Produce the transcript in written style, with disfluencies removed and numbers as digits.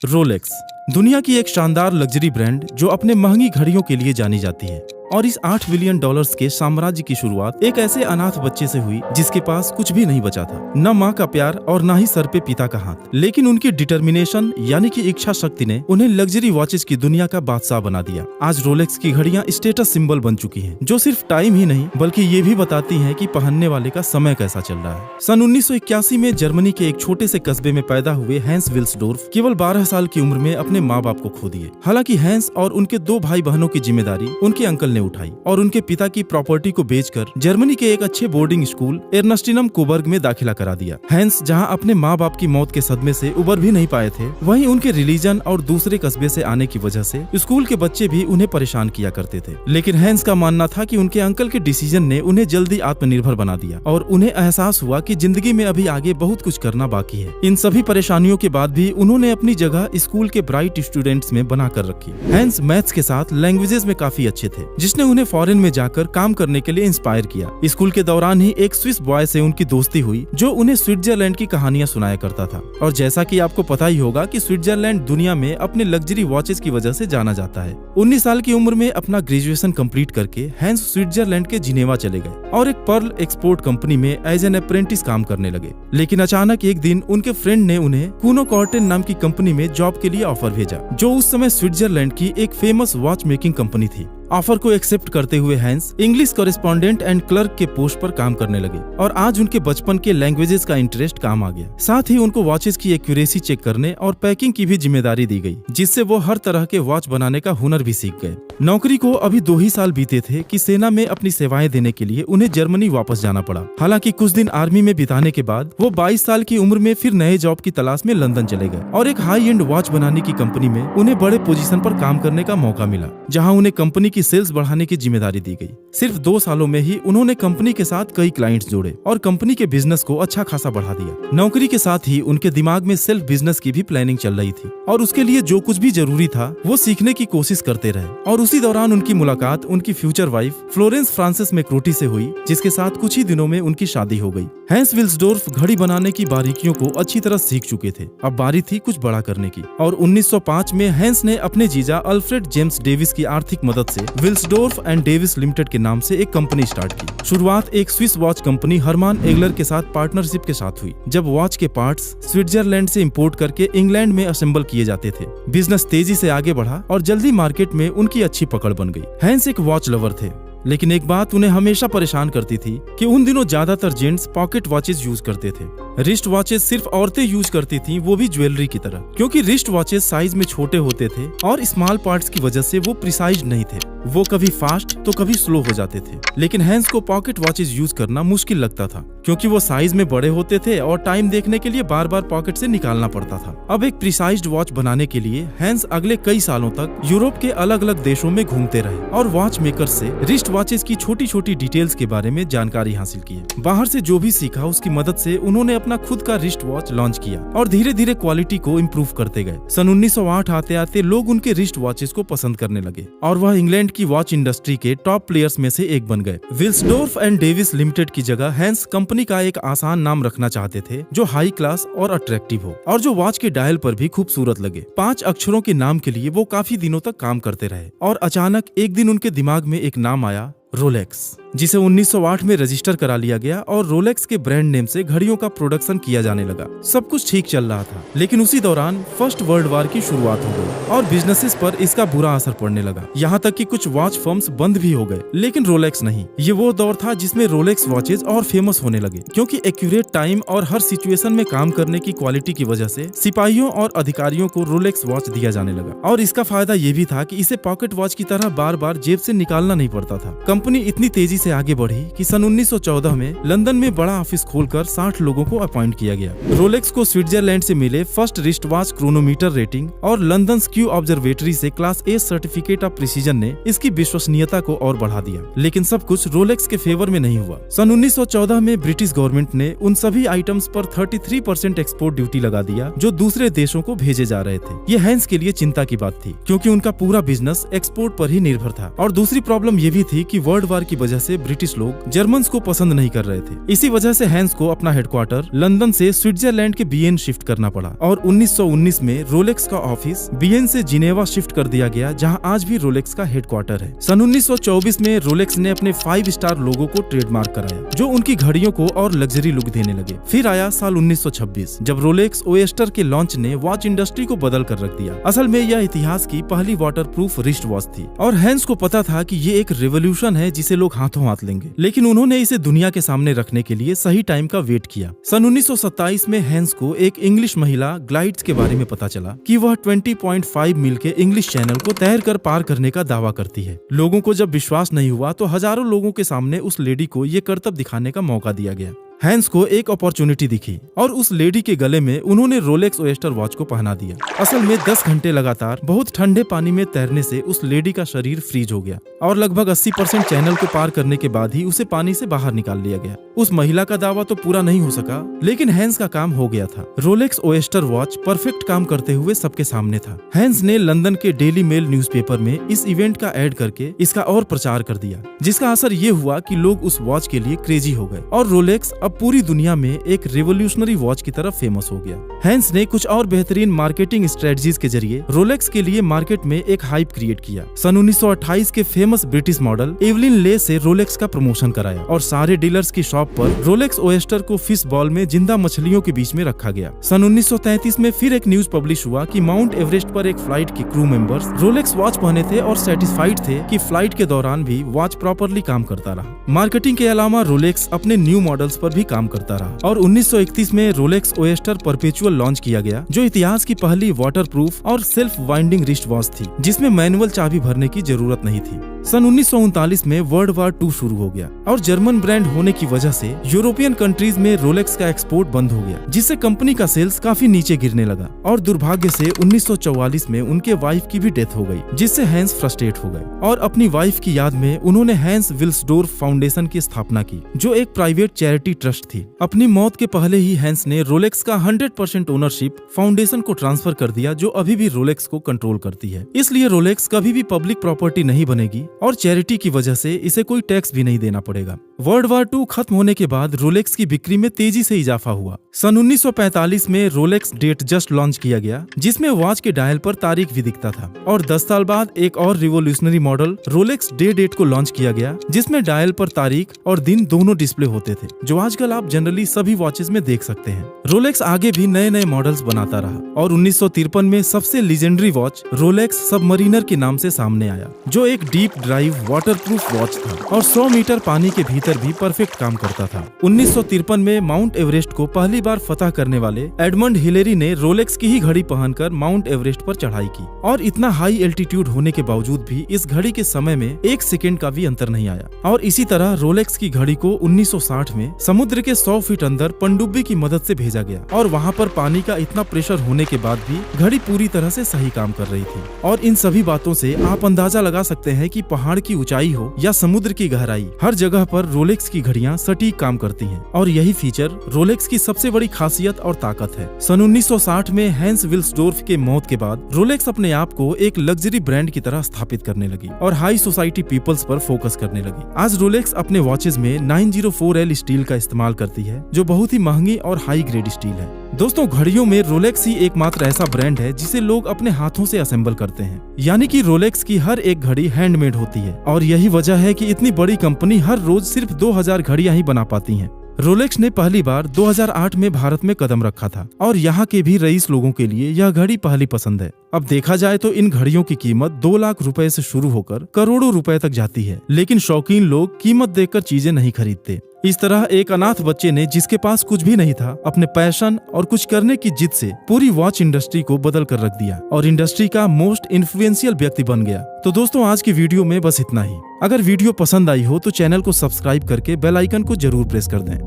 Rolex दुनिया की एक शानदार लग्जरी ब्रांड जो अपने महंगी घड़ियों के लिए जानी जाती है। और इस $8 बिलियन के साम्राज्य की शुरुआत एक ऐसे अनाथ बच्चे से हुई जिसके पास कुछ भी नहीं बचा था, न माँ का प्यार और न ही सर पे पिता का हाथ। लेकिन उनकी डिटर्मिनेशन यानी कि इच्छा शक्ति ने उन्हें लग्जरी वॉचेस की दुनिया का बादशाह बना दिया। आज रोलेक्स की घड़ियां स्टेटस सिंबल बन चुकी हैं, जो सिर्फ टाइम ही नहीं बल्कि ये भी बताती हैं कि पहनने वाले का समय कैसा चल रहा है। सन 1981 में जर्मनी के एक छोटे से कस्बे में पैदा हुए हैंस विल्सडोर्फ केवल 12 साल की उम्र में अपने माँ बाप को खो दिए। हालांकि हैंस और उनके 2 भाई बहनों की जिम्मेदारी उनके अंकल ने उठाई और उनके पिता की प्रॉपर्टी को बेचकर जर्मनी के एक अच्छे बोर्डिंग स्कूल एर्नस्टिनम कोबर्ग में दाखिला करा दिया। हैंस जहां अपने माँ बाप की मौत के सदमे से उबर भी नहीं पाए थे, वहीं उनके रिलीजन और दूसरे कस्बे से आने की वजह से स्कूल के बच्चे भी उन्हें परेशान किया करते थे। लेकिन हैंस का मानना था कि उनके अंकल के डिसीजन ने उन्हें जल्दी आत्मनिर्भर बना दिया और उन्हें एहसास हुआ कि जिंदगी में अभी आगे बहुत कुछ करना बाकी है। इन सभी परेशानियों के बाद भी उन्होंने अपनी जगह स्कूल के ब्राइट स्टूडेंट्स में बना कर रखी। हैंस मैथ्स के साथ लैंग्वेजेस में काफी अच्छे थे, जिसने उन्हें फॉरेन में जाकर काम करने के लिए इंस्पायर किया। स्कूल के दौरान ही एक स्विस बॉय से उनकी दोस्ती हुई जो उन्हें स्विट्जरलैंड की कहानियां सुनाया करता था। और जैसा कि आपको पता ही होगा कि स्विट्जरलैंड दुनिया में अपने लग्जरी वॉचेस की वजह से जाना जाता है। 19 साल की उम्र में अपना ग्रेजुएशन कंप्लीट करके हैंस स्विट्जरलैंड के जिनेवा चले गए और एक पर्ल एक्सपोर्ट कंपनी में एज एन अप्रेंटिस काम करने लगे। लेकिन अचानक एक दिन उनके फ्रेंड ने उन्हें कूनो कॉर्टेन नाम की कंपनी में जॉब के लिए ऑफर भेजा, जो उस समय स्विट्जरलैंड की एक फेमस वॉच मेकिंग कंपनी थी। ऑफर को एक्सेप्ट करते हुए Hans English correspondent and clerk के पोस्ट पर काम करने लगे और आज उनके बचपन के लैंग्वेजेस का इंटरेस्ट काम आ गया। साथ ही उनको वॉचेस की एक्यूरेसी चेक करने और पैकिंग की भी जिम्मेदारी दी गई, जिससे वो हर तरह के वॉच बनाने का हुनर भी सीख गए। नौकरी को अभी 2 ही साल बीते थे कि सेना में अपनी सेवाएं देने के लिए उन्हें जर्मनी वापस जाना पड़ा। हालांकि कुछ दिन आर्मी में बिताने के बाद वो 22 साल की उम्र में फिर नए जॉब की तलाश में लंदन चले गए और एक हाई एंड वॉच बनाने की कंपनी में उन्हें बड़े पोजीशन पर काम करने का मौका मिला, जहाँ उन्हें कंपनी की सेल्स बढ़ाने की जिम्मेदारी दी गई। सिर्फ 2 सालों में ही उन्होंने कंपनी के साथ कई क्लाइंट्स जोड़े और कंपनी के बिजनेस को अच्छा खासा बढ़ा दिया। नौकरी के साथ ही उनके दिमाग में सेल्फ बिजनेस की भी प्लानिंग चल रही थी और उसके लिए जो कुछ भी जरूरी था वो सीखने की कोशिश करते रहे। और उसी दौरान उनकी मुलाकात उनकी फ्यूचर वाइफ फ्लोरेंस फ्रांसिस मैक्रोटी से हुई, जिसके साथ कुछ ही दिनों में उनकी शादी हो गई। हैंस विल्सडोर्फ घड़ी बनाने की बारीकियों को अच्छी तरह सीख चुके थे, अब बारी थी कुछ बड़ा करने की। और 1905 में हैंस ने अपने जीजा अल्फ्रेड जेम्स डेविस की आर्थिक मदद से विल्सडोर्फ एंड डेविस लिमिटेड के नाम से एक कंपनी स्टार्ट की। शुरुआत एक स्विस वॉच कंपनी हरमान एगलर के साथ पार्टनरशिप के साथ हुई, जब वॉच के पार्ट्स स्विट्जरलैंड से इंपोर्ट करके इंग्लैंड में असेंबल किए जाते थे। बिजनेस तेजी से आगे बढ़ा और जल्दी मार्केट में उनकी अच्छी पकड़ बन गई। हैंस एक वॉच लवर थे, लेकिन एक बात उन्हें हमेशा परेशान करती थी कि उन दिनों ज्यादातर जेंट्स पॉकेट वॉचेस यूज करते थे। रिस्ट वॉचेस सिर्फ औरतें यूज करती थीं, वो भी ज्वेलरी की तरह, क्योंकि रिस्ट वॉचेस साइज में छोटे होते थे और स्मॉल पार्ट्स की वजह से वो प्रिसाइज नहीं थे। वो कभी फास्ट तो कभी स्लो हो जाते थे। लेकिन हैंस को पॉकेट वॉचेस यूज करना मुश्किल लगता था, क्योंकि वो साइज में बड़े होते थे और टाइम देखने के लिए बार बार पॉकेट से निकालना पड़ता था। अब एक प्रिसाइज्ड वॉच बनाने के लिए हैंस अगले कई सालों तक यूरोप के अलग अलग देशों में घूमते रहे और वॉच मेकर से रिस्ट वॉचेस की छोटी छोटी डिटेल्स के बारे में जानकारी हासिल की। बाहर से जो भी सीखा उसकी मदद से उन्होंने अपना खुद का रिस्ट वॉच लॉन्च किया और धीरे धीरे क्वालिटी को इम्प्रूव करते गए। सन 1908 आते आते लोग उनके रिस्ट वॉचेस को पसंद करने लगे और वह इंग्लैंड की वॉच इंडस्ट्री के टॉप प्लेयर्स में से एक बन गए। विल्सडोर्फ एंड डेविस लिमिटेड की जगह हैंस कंपनी का एक आसान नाम रखना चाहते थे, जो हाई क्लास और अट्रैक्टिव हो और जो वॉच के डायल पर भी खूबसूरत लगे। 5 अक्षरों के नाम के लिए वो काफी दिनों तक काम करते रहे और अचानक एक दिन उनके दिमाग में एक नाम आया, रोलेक्स, जिसे 1908 में रजिस्टर करा लिया गया और रोलेक्स के ब्रांड नेम से घड़ियों का प्रोडक्शन किया जाने लगा। सब कुछ ठीक चल रहा था, लेकिन उसी दौरान फर्स्ट वर्ल्ड वॉर की शुरुआत हो गई और बिजनेसेस पर इसका बुरा असर पड़ने लगा। यहाँ तक कि कुछ वॉच फर्म्स बंद भी हो गए, लेकिन रोलेक्स नहीं। ये वो दौर था जिसमें रोलेक्स वॉचेज और फेमस होने लगे, क्योंकि एक्यूरेट टाइम और हर सिचुएशन में काम करने की क्वालिटी की वजह से सिपाहियों और अधिकारियों को रोलेक्स वॉच दिया जाने लगा। और इसका फायदा ये भी था कि इसे पॉकेट वॉच की तरह बार बार जेब से निकालना नहीं पड़ता था। कंपनी इतनी तेजी से आगे बढ़ी कि सन 1914 में लंदन में बड़ा ऑफिस खोलकर 60 लोगों को अपॉइंट किया गया। रोलेक्स को स्विट्जरलैंड से मिले first wrist watch chronometer rating और लंदन क्यू ऑब्जर्वेटरी से class A certificate of precision ने इसकी विश्वसनीयता को और बढ़ा दिया। लेकिन सब कुछ रोलेक्स के फेवर में नहीं हुआ। सन 1914 में ब्रिटिश गवर्नमेंट ने उन सभी आइटम्स पर 33% एक्सपोर्ट ड्यूटी लगा दिया जो दूसरे देशों को भेजे जा रहे थे। ये हैंस के लिए चिंता की बात थी, क्योंकि उनका पूरा बिजनेस एक्सपोर्ट पर ही निर्भर था। और दूसरी प्रॉब्लम ये भी थी कि वर्ल्ड वॉर की वजह से ब्रिटिश लोग जर्मन्स को पसंद नहीं कर रहे थे। इसी वजह से हैंस को अपना हेडक्वार्टर लंदन से स्विट्जरलैंड के बियेन शिफ्ट करना पड़ा और 1919 में रोलेक्स का ऑफिस बियेन से जिनेवा शिफ्ट कर दिया गया, जहां आज भी रोलेक्स का हेडक्वार्टर है। सन 1924 में रोलेक्स ने अपने 5 स्टार लोगो को ट्रेडमार्क कराया, जो उनकी घड़ियों को और लग्जरी लुक देने लगे। फिर आया साल 1926, जब रोलेक्स ओएस्टर के लॉन्च ने वॉच इंडस्ट्री को बदल कर रख दिया। असल में यह इतिहास की पहली वाटरप्रूफ रिस्ट वॉच थी और हैंस को पता था कि ये एक रेवोल्यूशन है जिसे लोग हाथों हाथ लेंगे, लेकिन उन्होंने इसे दुनिया के सामने रखने के लिए सही टाइम का वेट किया। सन 1927 में हैंस को एक इंग्लिश महिला ग्लाइड्स के बारे में पता चला कि वह 20.5 मील के इंग्लिश चैनल को तैर कर पार करने का दावा करती है। लोगों को जब विश्वास नहीं हुआ तो हजारों लोगों के सामने उस लेडी को ये करतब दिखाने का मौका दिया गया। हैंस को एक अपॉर्चुनिटी दिखी और उस लेडी के गले में उन्होंने रोलेक्स ओएस्टर वॉच को पहना दिया। असल में 10 घंटे लगातार बहुत ठंडे पानी में तैरने से उस लेडी का शरीर फ्रीज हो गया और लगभग 80% चैनल को पार करने के बाद ही उसे पानी से बाहर निकाल लिया गया। उस महिला का दावा तो पूरा नहीं हो सका, लेकिन हैंस का काम हो गया था। रोलेक्स ओएस्टर वॉच परफेक्ट काम करते हुए सबके सामने था। हैंस ने लंदन के डेली मेल न्यूज़पेपर में इस इवेंट का ऐड करके इसका और प्रचार कर दिया, जिसका असर ये हुआ कि लोग उस वॉच के लिए क्रेजी हो गए और रोलेक्स अब पूरी दुनिया में एक रिवोल्यूशनरी वॉच की तरफ फेमस हो गया। हैंस ने कुछ और बेहतरीन मार्केटिंग स्ट्रेटजीज के जरिए रोलेक्स के लिए मार्केट में एक हाइप क्रिएट किया। सन 1928 के फेमस ब्रिटिश मॉडल एवलिन ले से रोलेक्स का प्रमोशन कराया और सारे डीलर्स की शॉप पर रोलेक्स ओएस्टर को फिश बॉल में जिंदा मछलियों के बीच में रखा गया। सन 1933 में फिर एक न्यूज पब्लिश हुआ कि माउंट एवरेस्ट पर एक फ्लाइट के क्रू मेंबर्स रोलेक्स वॉच पहने थे और सेटिस्फाइड थे कि फ्लाइट के दौरान भी वॉच प्रॉपरली काम करता रहा। मार्केटिंग के अलावा रोलेक्स अपने न्यू मॉडल्स पर भी काम करता रहा और 1931 में रोलेक्स ओएस्टर परपेचुअल लॉन्च किया गया, जो इतिहास की पहली वाटरप्रूफ और सेल्फ वाइंडिंग रिस्ट वॉच थी जिसमें मैनुअल चाबी भरने की जरूरत नहीं थी। सन 1939 में वर्ल्ड वार 2 शुरू हो गया और जर्मन ब्रांड होने की वजह से यूरोपियन कंट्रीज में रोलेक्स का एक्सपोर्ट बंद हो गया, जिससे कंपनी का सेल्स काफी नीचे गिरने लगा और दुर्भाग्य से 1944 में उनके वाइफ की भी डेथ हो गई, जिससे हैंस फ्रस्ट्रेट हो गए और अपनी वाइफ की याद में उन्होंने हैंस विल्सडोर्फ फाउंडेशन की स्थापना की, जो एक प्राइवेट चैरिटी ट्रस्ट थी। अपनी मौत के पहले ही हैंस ने रोलेक्स का 100% ओनरशिप फाउंडेशन को ट्रांसफर कर दिया, जो अभी भी रोलेक्स को कंट्रोल करती है। इसलिए रोलेक्स कभी भी पब्लिक प्रॉपर्टी नहीं बनेगी और चैरिटी की वजह से इसे कोई टैक्स भी नहीं देना पड़ेगा। वर्ल्ड वार 2 खत्म होने के बाद रोलेक्स की बिक्री में तेजी से इजाफा हुआ। सन 1945 में रोलेक्स डेट जस्ट लॉन्च किया गया, जिसमें वॉच के डायल पर तारीख भी दिखता था और 10 साल बाद एक और revolutionary model Rolex day date को लॉन्च किया गया, जिसमें डायल पर तारीख और दिन दोनों डिस्प्ले होते थे, जो आजकल आप जनरली सभी वॉचेस में देख सकते हैं। रोलेक्स आगे भी नए नए मॉडल्स बनाता रहा और 1953 में सबसे लीजेंडरी वॉच रोलेक्स सबमरीनर के नाम से सामने आया, जो एक डीप ड्राइव वाटरप्रूफ वॉच था और 100 मीटर पानी के भीतर भी परफेक्ट काम करता था। 1953 में माउंट एवरेस्ट को पहली बार फतह करने वाले एडमंड हिलेरी ने रोलेक्स की ही घड़ी पहनकर माउंट एवरेस्ट पर चढ़ाई की और इतना हाई एल्टीट्यूड होने के बावजूद भी इस घड़ी के समय में 1 सेकेंड का भी अंतर नहीं आया। और इसी तरह रोलेक्स की घड़ी को 1960 में समुद्र के 100 फीट अंदर पनडुब्बी की मदद से भेजा गया और वहाँ पर पानी का इतना प्रेशर होने के बाद भी घड़ी पूरी तरह से सही काम कर रही थी। और इन सभी बातों से आप अंदाजा लगा सकते हैं कि पहाड़ की ऊंचाई हो या समुद्र की गहराई, हर जगह पर रोलेक्स की घड़ियां सटीक काम करती हैं और यही फीचर रोलेक्स की सबसे बड़ी खासियत और ताकत है। सन 1960 में हैंस विल्सडोर्फ के मौत के बाद रोलेक्स अपने आप को एक लग्जरी ब्रांड की तरह स्थापित करने लगी और हाई सोसाइटी पीपल्स पर फोकस करने लगी। आज रोलेक्स अपने वॉचेज में 904L स्टील का इस्तेमाल करती है, जो बहुत ही महंगी और हाई ग्रेड स्टील है। दोस्तों, घड़ियों में रोलेक्स ही एकमात्र ऐसा ब्रांड है जिसे लोग अपने हाथों से असेंबल करते हैं, यानी कि रोलेक्स की हर एक घड़ी हैंडमेड होती है और यही वजह है कि इतनी बड़ी कंपनी हर रोज सिर्फ 2000 घड़ियां ही बना पाती हैं। रोलेक्स ने पहली बार 2008 में भारत में कदम रखा था और यहाँ के भी रईस लोगों के लिए यह घड़ी पहली पसंद है। अब देखा जाए तो इन घड़ियों की कीमत 2 लाख रुपए से शुरू होकर करोड़ों रुपए तक जाती है, लेकिन शौकीन लोग कीमत देखकर चीजें नहीं खरीदते। इस तरह एक अनाथ बच्चे ने, जिसके पास कुछ भी नहीं था, अपने पैशन और कुछ करने की जिद से पूरी वॉच इंडस्ट्री को बदल कर रख दिया और इंडस्ट्री का मोस्ट इन्फ्लुएंशियल व्यक्ति बन गया। तो दोस्तों, आज की वीडियो में बस इतना ही। अगर वीडियो पसंद आई हो तो चैनल को सब्सक्राइब करके बेल आइकन को जरूर प्रेस कर दें।